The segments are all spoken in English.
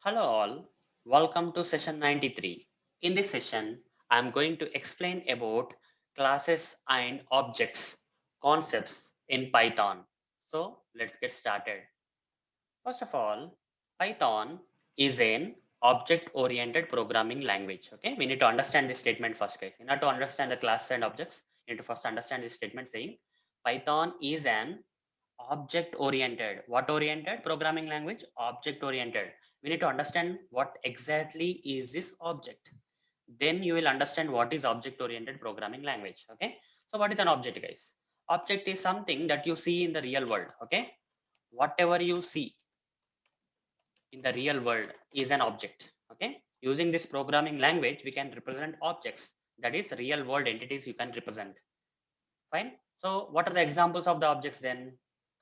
Hello all, welcome to session 93. In this session, I am going to explain about classes and objects concepts in Python. So let's get started. First of all, Python is an object-oriented programming language. Okay, we need to understand this statement first, guys. In order to understand the classes and objects, you need to first understand this statement saying Python is an object oriented. What oriented? Programming language. Object oriented. We need to understand what exactly is this object. Then you will understand what is object oriented programming language. Okay, so what is an object, guys? Object is something that you see in the real world. Okay, whatever you see in the real world is an object. Okay, using this programming language we can represent objects, that is real world entities you can represent. Fine. So what are the examples of the objects then?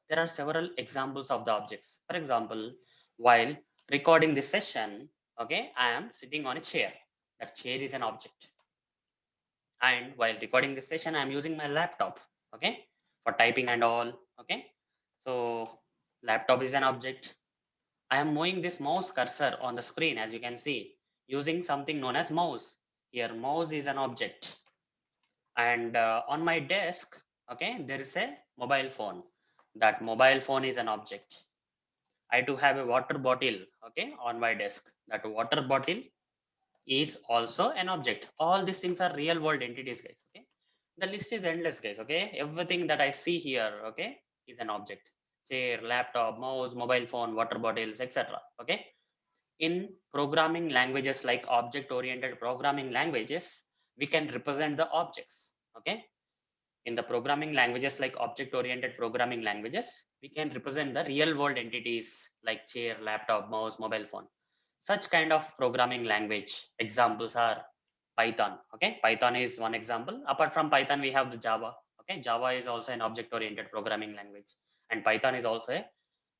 There are several examples of the objects. For example, while recording this session, okay, I am sitting on a chair. That chair is an object. And while recording this session, I am using my laptop, okay, for typing and all. Okay, so laptop is an object. I am moving this mouse cursor on the screen, as you can see, using something known as mouse. Here, mouse is an object. And on my desk, okay, there is a mobile phone. That mobile phone is an object. I do have a water bottle, okay, on my desk. That water bottle is also an object. All these things are real world entities, guys. Okay, the list is endless, guys. Okay, everything that I see here, okay, is an object. Chair, laptop, mouse, mobile phone, water bottles, etc. Okay, in programming languages like object oriented programming languages, we can represent the objects. Okay, in the programming languages like object oriented programming languages, we can represent the real world entities like chair, laptop, mouse, mobile phone. Such kind of programming language examples are Python. Okay, Python is one example. Apart from Python, we have the Java. Okay, Java is also an object oriented programming language, and Python is also a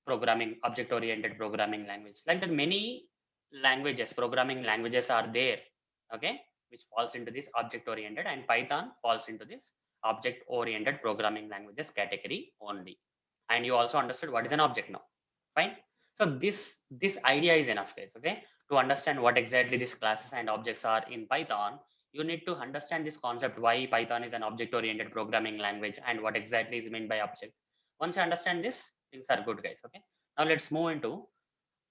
programming object oriented programming language. Like that, many languages, programming languages are there. Okay, which falls into this object oriented, and Python falls into this object oriented programming languages category only. And you also understood what is an object now. Fine. So this idea is enough, guys. Okay, to understand what exactly these classes and objects are in Python, you need to understand this concept, why Python is an object oriented programming language and what exactly is meant by object. Once you understand this, things are good, guys. Okay, now let's move into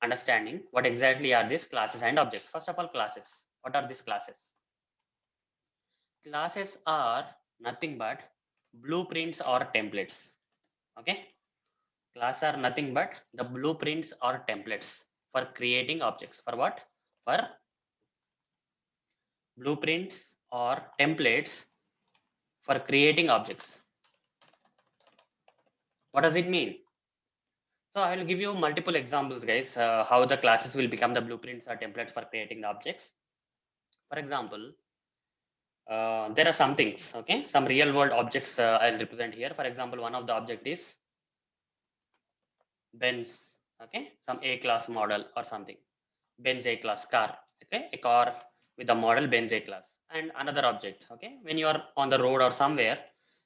understanding what exactly are these classes and objects. First of all, classes. What are these classes? Classes are nothing but blueprints or templates. Okay, class are nothing but the blueprints or templates for creating objects. For what? For blueprints or templates for creating objects. What does it mean? So I will give you multiple examples, guys, how the classes will become the blueprints or templates for creating the objects. For example, there are some things, okay, some real world objects I'll represent here. For example, one of the object is Benz, okay, some A class model or something. Benz A class car, okay, a car with the model Benz A class. And another object, okay, when you are on the road or somewhere,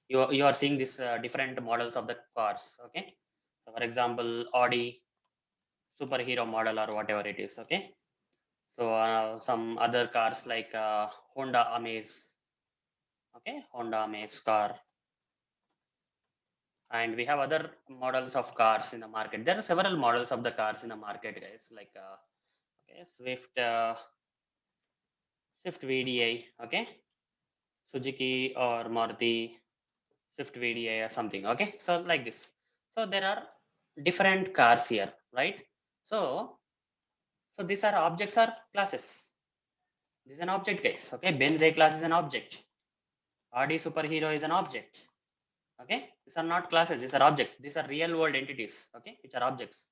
you are seeing this different models of the cars, okay. So for example, Audi superhero model or whatever it is, okay. So some other cars like Honda Amaze, okay, Honda Amaze car. And we have other models of cars in the market. There are several models of the cars in the market, guys, like okay, Swift VDI, okay, Suzuki or Maruti Swift VDI or something. Okay, so like this. So there are different cars here, right? So these are objects or classes. This is an object, guys. Okay, Benz A class is an object. Audi superhero is an object. Okay, these are not classes. These are objects. These are real world entities. Okay, which are objects.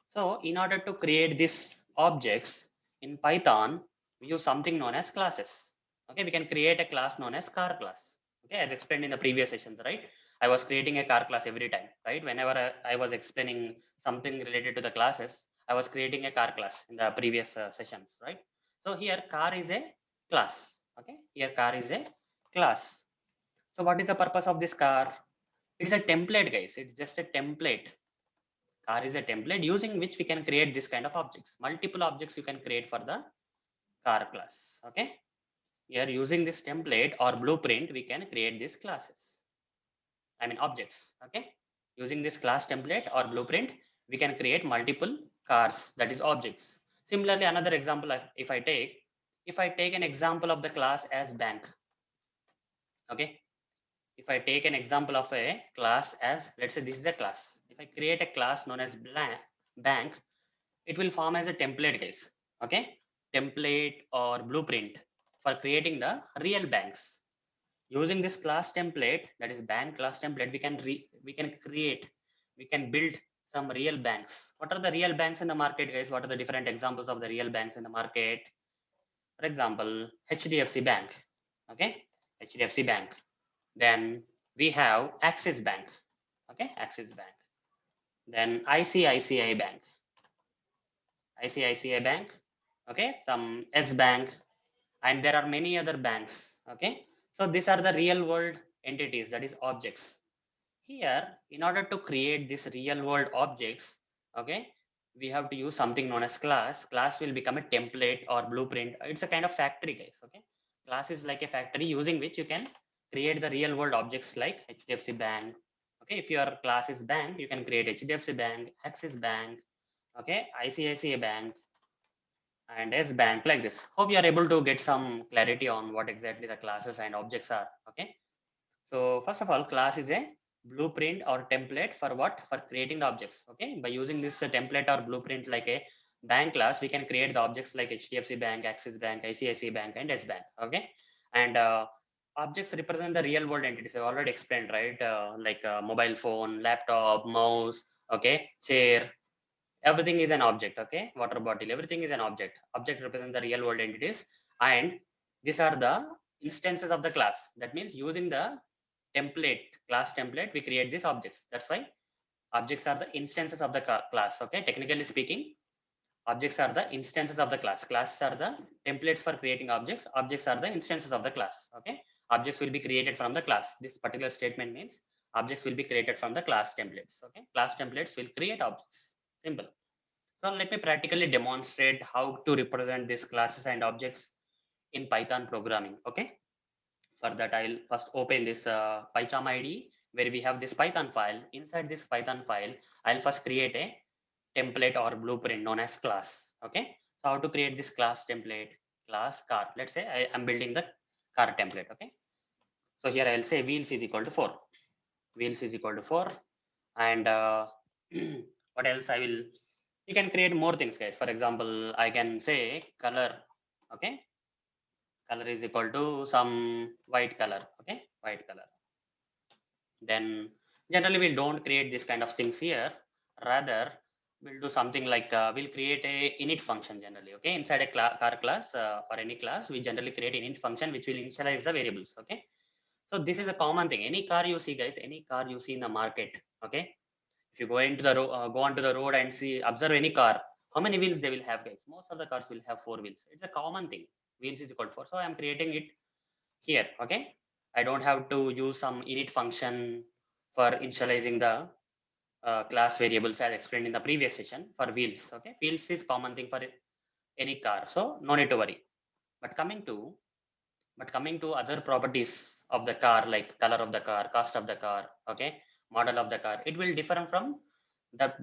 So in order to create these objects in Python, we use something known as classes. Okay, we can create a class known as car class. Okay, as explained in the previous sessions, right? I was creating a car class every time, right? Whenever I was explaining something related to the classes, I was creating a car class in the previous sessions, right? So here car is a class. Okay, here car is a class. So what is the purpose of this car? It's a template, guys. It's just a template. Car is a template using which we can create this kind of objects. Multiple objects you can create for the car class. Okay. Here using this template or blueprint, we can create these classes. I mean objects. Okay. Using this class template or blueprint, we can create multiple cars, that is objects. Similarly, another example, if I take an example of the class as bank. Okay. If I take an example of a class as, let's say this is a class. If I create a class known as bank, it will form as a template, guys. Okay. Template or blueprint for creating the real banks. Using this class template, that is bank class template, we can build some real banks. What are the real banks in the market, guys? What are the different examples of the real banks in the market? For example, HDFC Bank. Okay, HDFC Bank. Then we have Axis Bank. Okay, Axis Bank. Then ICICI Bank. ICICI Bank. Okay, some S Bank, and there are many other banks. Okay, so these are the real world entities, that is objects. Here, in order to create these real world objects, okay, we have to use something known as class. Class will become a template or blueprint. It's a kind of factory, guys. Okay, class is like a factory using which you can create the real world objects like HDFC Bank. Okay, if your class is bank, you can create HDFC Bank, Axis Bank, okay, ICICI Bank, and S Bank, like this. Hope you are able to get some clarity on what exactly the classes and objects are. Okay. So first of all, class is a blueprint or template for what? For creating the objects. Okay. By using this template or blueprint like a bank class, we can create the objects like HDFC Bank, Axis Bank, ICICI Bank, and S Bank. Okay. And objects represent the real world entities. I already explained, right? Like mobile phone, laptop, mouse, okay, chair, everything is an object. Okay, water bottle, everything is an object represents the real world entities, and these are the instances of the class. That means using the template, class template, we create these objects. That's why objects are the instances of the class. Okay, technically speaking, objects are the instances of the class. Classes are the templates for creating objects. Objects are the instances of the class. Okay, objects will be created from the class. This particular statement means objects will be created from the class templates. Okay, class templates will create objects. Simple. So let me practically demonstrate how to represent these classes and objects in Python programming. Okay. For that, I'll first open this PyCharm IDE where we have this Python file. Inside this Python file, I'll first create a template or blueprint known as class. Okay. So how to create this class template? Class car. Let's say I am building the car template. Okay. So here I'll say wheels is equal to 4. Wheels is equal to 4. And what else I will, you can create more things, guys. For example, I can say color. Okay, color is equal to some white color. Okay, white color. Then generally we don't create this kind of things here. Rather, we'll do something like we'll create a init function generally. Okay, inside a car class or any class, we generally create init function which will initialize the variables. Okay, so this is a common thing. Any car you see, guys, any car you see in the market. Okay, if you go into the go onto the road and see, observe any car, how many wheels they will have, guys? Most of the cars will have 4 wheels. It's a common thing. Wheels is equal to 4. So I am creating it here. Okay. I don't have to use some init function for initializing the class variables as explained in the previous session for wheels. Okay. Wheels is common thing for any car. So no need to worry. But coming to other properties of the car, like color of the car, cost of the car, okay, model of the car, it will differ from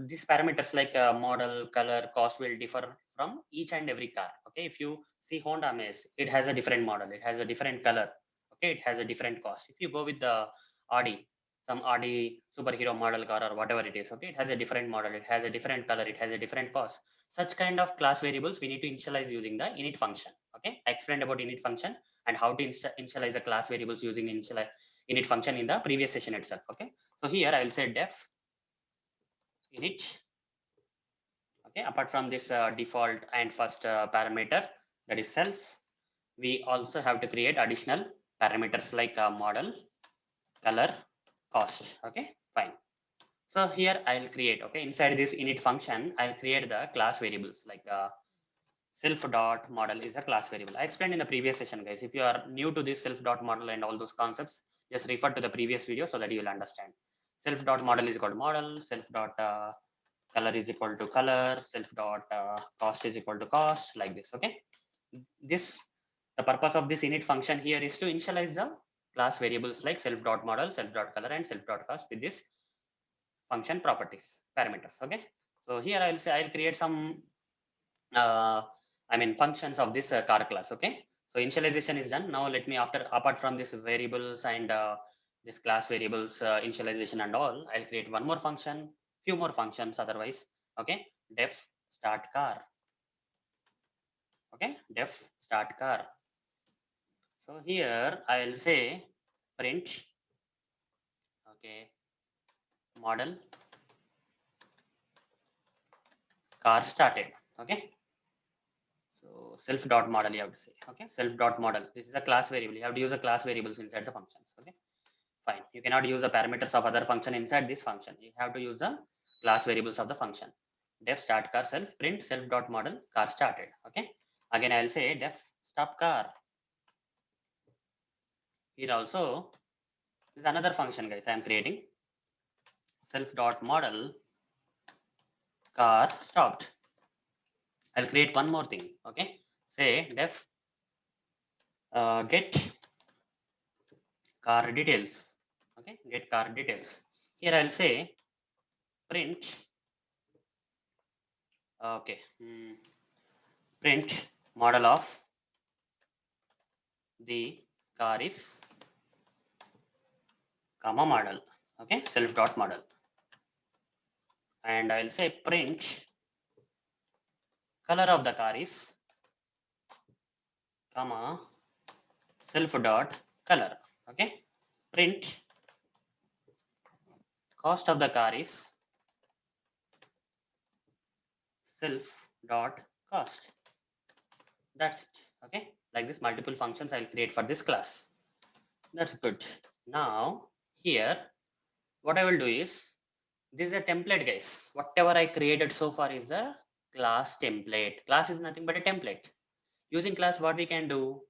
these parameters like model, color, cost will differ from each and every car. Okay, if you see Honda Amaze, it has a different model, it has a different color, okay, it has a different cost. If you go with the Audi, some Audi superhero model car or whatever it is, okay, it has a different model, it has a different color, it has a different cost. Such kind of class variables we need to initialize using the init function. Okay, I explained about init function and how to initialize the class variables using init function in the previous session itself. Okay, so here I will say def init. Okay, apart from this default and first parameter, that is self, we also have to create additional parameters like model, color, cost. Okay, fine. So here I'll create, okay, inside this init function, I'll create the class variables like self dot model is a class variable. I explained in the previous session, guys. If you are new to this self dot model and all those concepts, just refer to the previous video so that you will understand. Self dot model is called model, self dot color is equal to color, self dot cost is equal to cost, like this. Okay, this, the purpose of this init function here is to initialize the class variables like self dot model, self dot color, and self dot cost with this function properties parameters. Okay, so here I'll say I'll create some uh, I mean functions of this car class. Okay, so initialization is done. Now let me, after, apart from this variables and this class variables initialization and all, I'll create one more function, few more functions otherwise. Okay, def start car. Okay, def start car. So here I'll say print, okay, model car started. Okay, so self dot model you have to say. Okay, self dot model. This is a class variable. You have to use the class variables inside the functions. Okay, fine. You cannot use the parameters of other function inside this function. You have to use the class variables of the function. Def start car self print self dot model car started. Okay, again I'll say def stop car. Here also this is another function, guys. I am creating self dot model car stopped. I'll create one more thing. Okay, say def get car details. Okay, get car details. Here I'll say print, okay, print model of the car is comma model. Okay, self dot model, and I'll say print color of the car is comma self dot color. Okay, print cost of the car is self dot cost. That's it. Okay, like this multiple functions I'll create for this class. That's good. Now here what I will do is, this is a template, guys. Whatever I created so far is a class template. Class is nothing but a template. Using class, what we can do?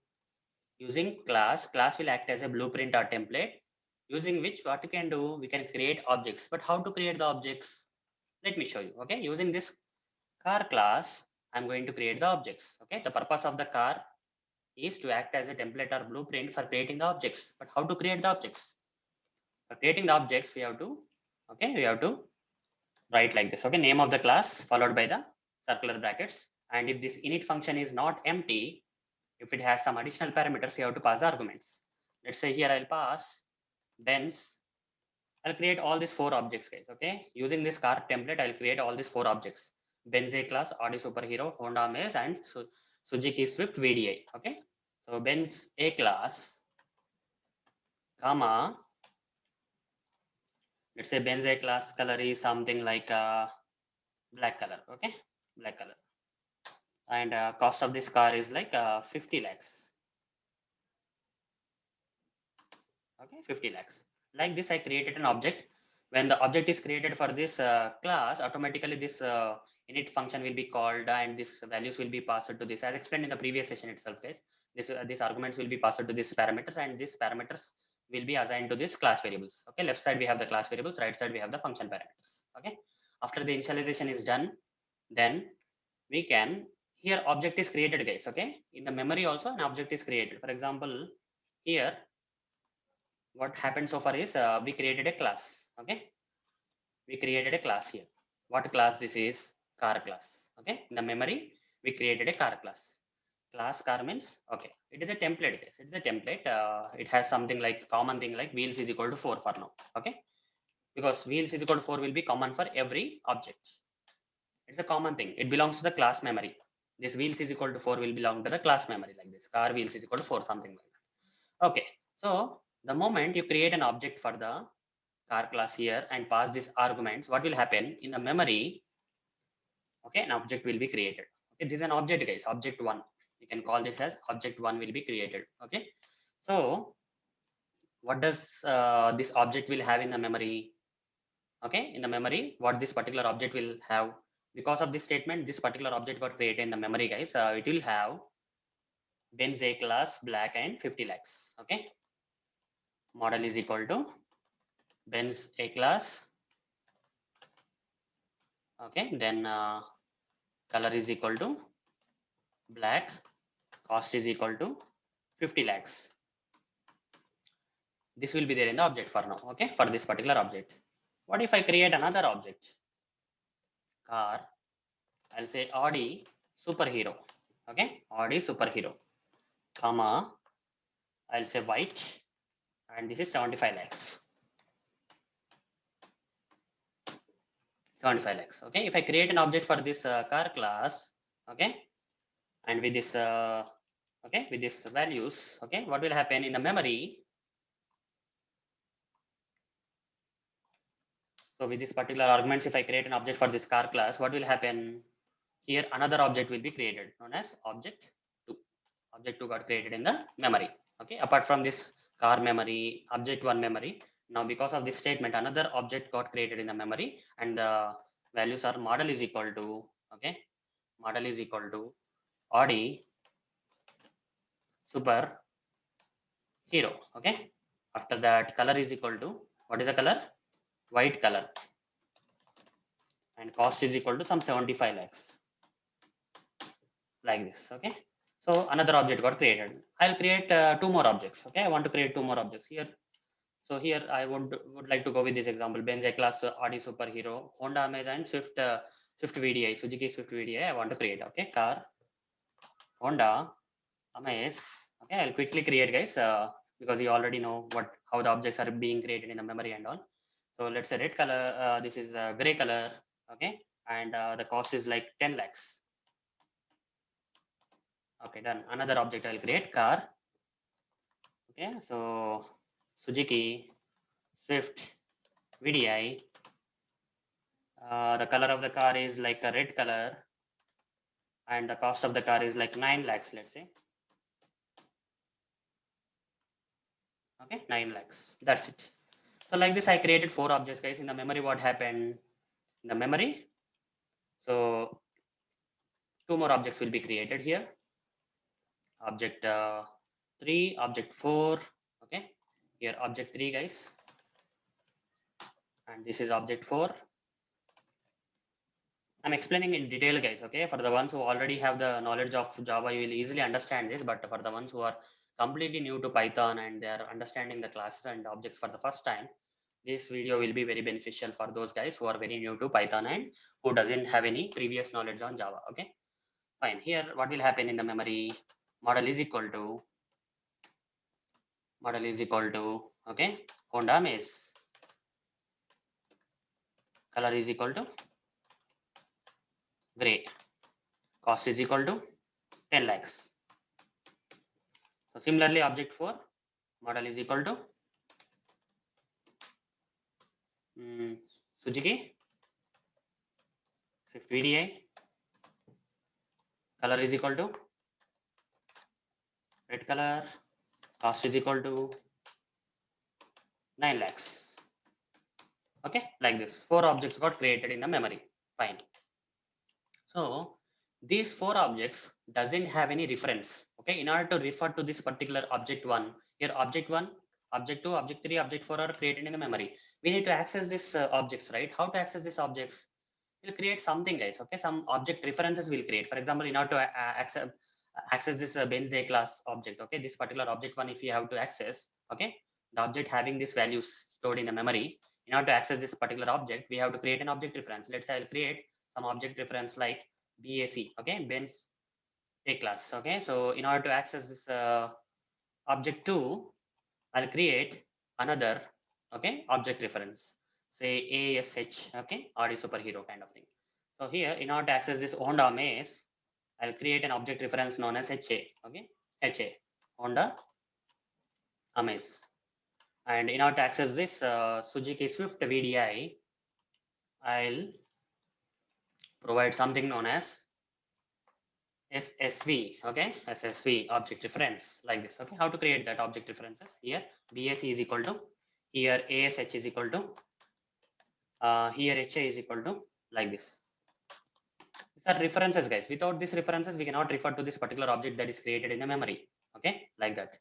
Using class will act as a blueprint or template, using which what we can do, we can create objects. But how to create the objects? Let me show you. Okay, using this car class, I'm going to create the objects. Okay, the purpose of the car is to act as a template or blueprint for creating the objects. But how to create the objects? For creating the objects, we have to, okay, we have to write like this. Okay, name of the class followed by the circular brackets. And if this init function is not empty, if it has some additional parameters, you have to pass the arguments. Let's say here I'll pass Benz. I'll create all these four objects, guys. Okay, using this car template, I'll create all these four objects: Benz A class, Audi Superhero, Honda Amaze, and Suzuki Swift VDI. Okay, so Benz A class, comma, let's say Benz A class color is something like black color. Okay, black color, and cost of this car is like 50 lakhs. Okay, 50 lakhs. Like this, I created an object. When the object is created for this class, automatically this init function will be called, and this values will be passed to this, as explained in the previous session itself, guys. These arguments will be passed to these parameters, and these parameters will be assigned to this class variables. Okay, left side we have the class variables, right side we have the function parameters. Okay, after the initialization is done, then we can, here object is created, guys. Okay, in the memory also an object is created. For example, here what happened so far is we created a class. Okay, we created a class here. What class this is? Car class. Okay, in the memory we created a car class. Class car means, okay, it is a template, guys. It is a template. It has something like common thing like wheels is equal to 4 for now. Okay, because wheels is equal to 4 will be common for every object. It's a common thing. It belongs to the class memory. This wheels is equal to 4 will belong to the class memory, like this. Car wheels is equal to 4, something like that. Okay, so the moment you create an object for the car class here and pass these arguments, what will happen in the memory? Okay, an object will be created. Okay, this is an object, guys. Object one. You can call this as object one will be created. Okay, so what does this object will have in the memory? Okay, in the memory, what this particular object will have? Because of this statement, this particular object got created in the memory, guys. It will have Benz A class, black, and 50 lakhs. Okay, model is equal to Benz A class, Okay, then color is equal to black, cost is equal to 50 lakhs. This will be there in the object for now, okay, for this particular object. What if I create another object? Car, I'll say Audi superhero, okay, Audi superhero, comma, I'll say white, and this is 75 lakhs. 75 lakhs, okay. If I create an object for this car class, okay, and with this, okay, with these values, okay, what will happen in the memory? So with this particular arguments, if I create an object for this car class, what will happen? Here another object will be created known as object 2. Object 2 got created in the memory. Okay, apart from this car memory, object 1 memory. Now because of this statement, another object got created in the memory, and the values are model is equal to, okay, model is equal to Audi super hero. Okay, after that color is equal to, what is the color? White color, and cost is equal to some 75 lakhs, like this. Okay, so another object got created. I'll create two more objects. Okay, I want to create two more objects here. So here I would like to go with this example: Benz A class, Audi superhero, Honda Amaze, and Swift VDI, Suzuki Swift VDI. I want to create. Okay, car, Honda Amaze. Okay, I'll quickly create, guys, because you already know how the objects are being created in the memory and all. So let's say red color. This is gray color. Okay, and the cost is like 10 lakhs. Okay, done. Another object I'll create, car. Okay, so Suzuki Swift VDI. The color of the car is like a red color, and the cost of the car is like 9 lakhs, let's say. Okay, 9 lakhs. That's it. So like this, I created 4 objects, guys. In the memory, what happened? In the memory, so 2 more objects will be created here. Object 3, object 4. Okay, here object 3, guys, and this is object 4. I'm explaining in detail, guys. Okay, for the ones who already have the knowledge of Java, you will easily understand this. But for the ones who are completely new to Python and they are understanding the classes and objects for the first time, this video will be very beneficial for those guys who are very new to Python and who doesn't have any previous knowledge on Java. Okay, fine. Here, what will happen in the memory? Model is equal to, okay, Honda Maze. Color is equal to gray. Cost is equal to 10 lakhs. So similarly, object 4, model is equal to Suzuki Swift VDI. Color is equal to red color. Cost is equal to 9 lakhs. Okay, like this. 4 objects got created in the memory. Fine. So these 4 objects doesn't have any reference. Okay, in order to refer to this particular object 1, here object 1, object 2, object 3, object 4 are created in the memory. We need to access these objects, right? How to access these objects? We'll create something, guys. Okay, some object references we'll create. For example, in order to access this Benz A class object, okay, this particular object 1, if you have to access, okay, the object having these values stored in the memory, in order to access this particular object, we have to create an object reference. Let's say I'll create some object reference like BAC, okay, Benz A class. Okay, so in order to access this object 2, I'll create another, okay, object reference, say ASH, okay, Audi superhero kind of thing. So here, in order to access this Honda Amaze, I'll create an object reference known as HA, okay, HA, Honda Amaze. And in order to access this Suzuki Swift VDI, I'll provide something known as SSV, okay, SSV object reference, like this. Okay, how to create that object references? Here BAC is equal to, here ASH is equal to, here HA is equal to, like this. These are references, guys. Without these references, we cannot refer to this particular object that is created in the memory. Okay, like that.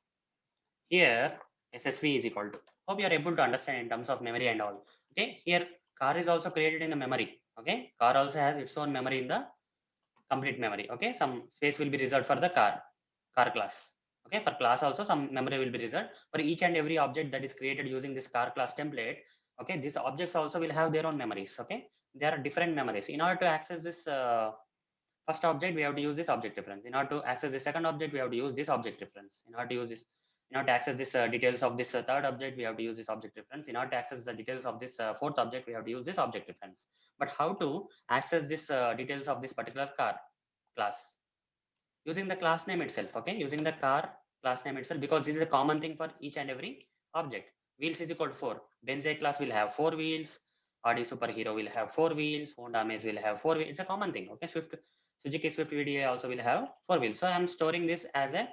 Here SSV is equal to. Hope you are able to understand in terms of memory and all. Okay, here car is also created in the memory. Okay, car also has its own memory in the complete memory. Okay, some space will be reserved for the car class. Okay, for class also some memory will be reserved for each and every object that is created using this car class template. Okay, these objects also will have their own memories. Okay, there are different memories. In order to access this first object, we have to use this object reference. In order to access the second object, we have to use this object reference. In order to use this, in order to access this details of this third object, we have to use this object reference. In order to access the details of this fourth object, we have to use this object reference. But how to access this details of this particular car class? Using the class name itself. Okay, using the car class name itself, because this is a common thing for each and every object. Wheels is equal to 4. Benz class will have 4 wheels. Audi Superhero will have 4 wheels. Honda Amaze will have 4 wheels. It's a common thing. Okay, Suzuki Swift VDI also will have 4 wheels. So I'm storing this as a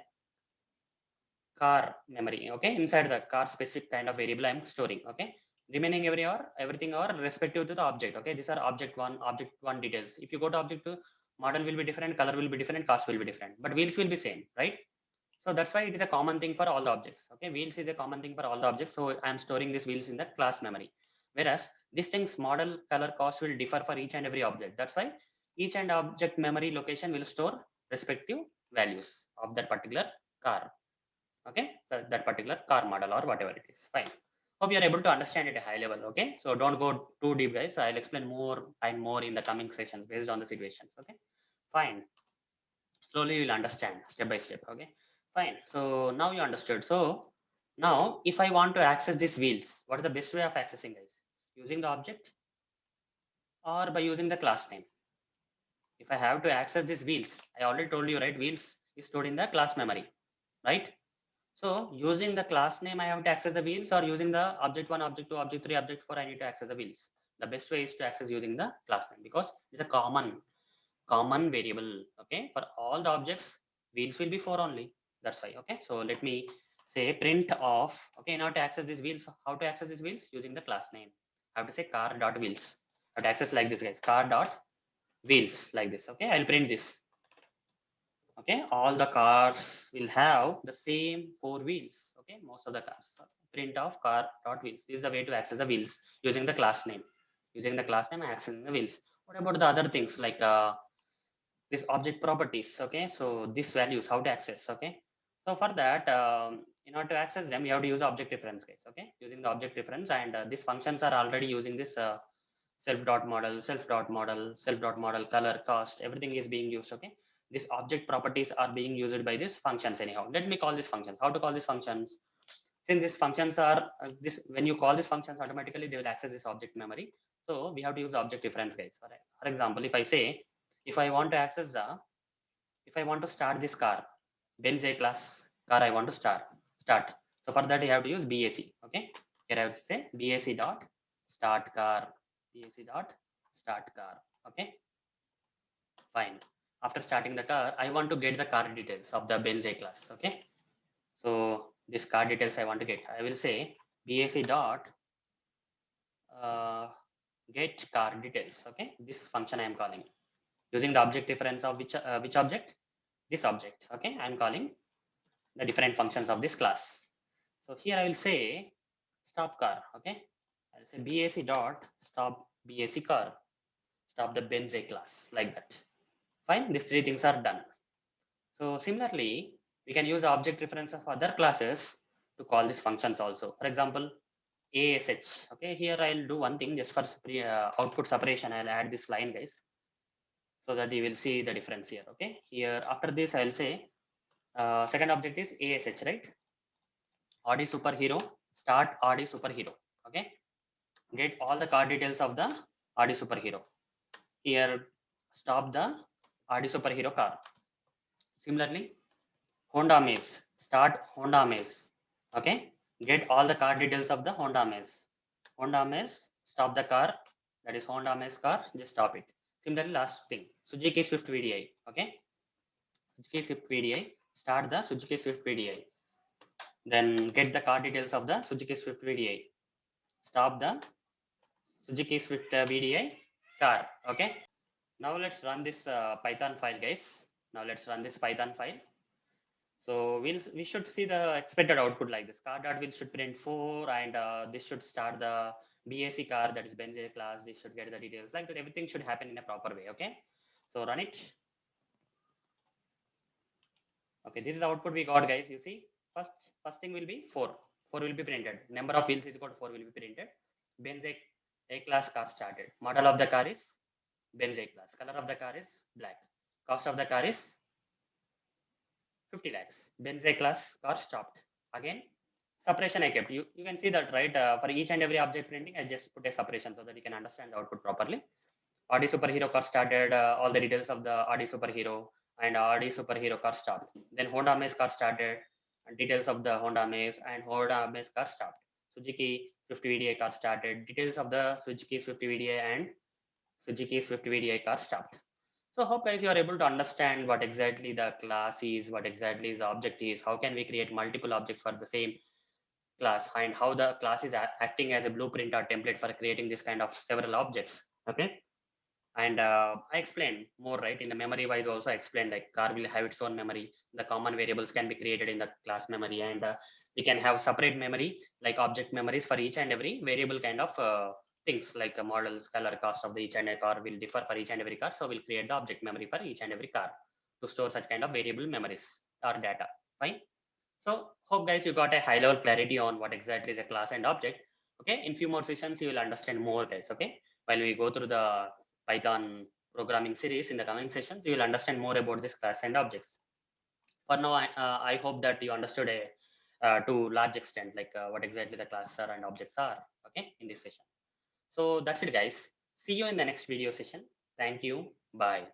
car memory. Okay, inside the car specific kind of variable I'm storing. Okay, remaining everything are respective to the object. Okay, these are object one details. If you go to object 2, model will be different, color will be different, cost will be different, but wheels will be same, right? So that's why it is a common thing for all the objects. Okay, wheels is a common thing for all the objects. So I'm storing these wheels in the class memory. Whereas these things, model, color, cost will differ for each and every object. That's why each and object memory location will store respective values of that particular car. Okay, so that particular car model or whatever it is. Fine. Hope you are able to understand it at a high level. Okay, so don't go too deep, guys. I'll explain more and more in the coming sessions based on the situations. Okay, fine. Slowly you'll understand step by step. Okay, fine. So now you understood. So now if I want to access these wheels, what is the best way of accessing, guys? Using the object or by using the class name? If I have to access these wheels, I already told you, right? Wheels is stored in the class memory, right? So using the class name, I have to access the wheels, or using the object 1, object 2, object 3, object 4, I need to access the wheels. The best way is to access using the class name, because it's a common variable. Okay, for all the objects, wheels will be 4 only. That's why. Okay, so let me say print of. Okay, now to access these wheels, how to access these wheels? Using the class name. I have to say car dot wheels. I have to access like this, guys. Car dot wheels, like this. Okay, I'll print this. Okay, all the cars will have the same 4 wheels. Okay, most of the cars. Print of car dot wheels. This is the way to access the wheels using the class name. Using the class name, accessing the wheels. What about the other things like this object properties? Okay, so these values, how to access? Okay, so for that, in order to access them, you have to use object reference, guys. Okay, using the object reference, and these functions are already using this self dot model, color, cost, everything is being used. Okay, these object properties are being used by these functions anyhow. Let me call these functions. How to call these functions? Since these functions are this, when you call these functions, automatically they will access this object memory. So we have to use the object reference, guys. For example, if I say, if I want to access the, if I want to start this car, Benz A class car, I want to start. So for that, you have to use BAC. Okay, here I have to say BAC dot start car, BAC dot start car. Okay, fine. After starting the car, I want to get the car details of the Benz A class. Okay, so this car details I want to get. I will say BAC dot uh, get car details. Okay, this function I am calling using the object reference of which object? This object. Okay, I am calling the different functions of this class. So here I will say stop car. Okay, I'll say BAC dot stop BAC car, stop the Benz A class, like that. Fine, these three things are done. So similarly, we can use object reference of other classes to call these functions also. For example, ASH. Okay, here I'll do one thing just for output separation. I'll add this line, guys, so that you will see the difference here. Okay, here after this I'll say second object is ASH, right? Audi Superhero, start Audi Superhero. Okay, get all the car details of the Audi Superhero. Here, stop the Audi Superhero car. Similarly, Honda Amaze, start Honda Amaze. Okay, get all the car details of the Honda Amaze. Honda Amaze, stop the car. That is Honda Amaze car. Just stop it. Similarly, last thing, Suzuki Swift VDI. Okay, Suzuki Swift VDI. Start the Suzuki Swift VDI. Then get the car details of the Suzuki Swift VDI. Stop the Suzuki Swift VDI car. Okay. Now let's run this Python file, guys. Now let's run this Python file. So we should see the expected output like this. Car dot wheel should print 4, and this should start the BAC car, that is Benz A class, they should get the details like that. Everything should happen in a proper way. Okay, so run it. Okay, this is the output we got, guys. You see, first thing will be 4. 4 will be printed. Number of wheels is equal to 4 will be printed. Benz A class car started. Model of the car is Benz A class. Color of the car is black. Cost of the car is 50 lakhs. Benz A class car stopped. Again, separation I kept. You can see that, right? For each and every object printing, I just put a separation so that you can understand the output properly. Audi Superhero car started, all the details of the Audi Superhero, and Audi Superhero car stopped. Then Honda Amaze car started, and details of the Honda Amaze, and Honda Amaze car stopped. Suzuki 50 VDA car started, details of the Suzuki 50 VDA and Suzuki Swift VDA car stopped. So hope guys you are able to understand what exactly the class is, what exactly the object is, how can we create multiple objects for the same class, and how the class is acting as a blueprint or template for creating this kind of several objects. Okay, and I explained more, right? In the memory wise also I explained like car will have its own memory, the common variables can be created in the class memory, and we can have separate memory like object memories for each and every variable kind of things like models, color, cost of the each and every car will differ for each and every car, so we'll create the object memory for each and every car to store such kind of variable memories or data. Fine. So hope guys you got a high level clarity on what exactly is a class and object. Okay, in few more sessions you will understand more, guys. Okay, while we go through the Python programming series in the coming sessions, you will understand more about this class and objects. For now, I hope that you understood to large extent like what exactly the classes are and objects are. Okay, in this session. So that's it, guys. See you in the next video session. Thank you. Bye.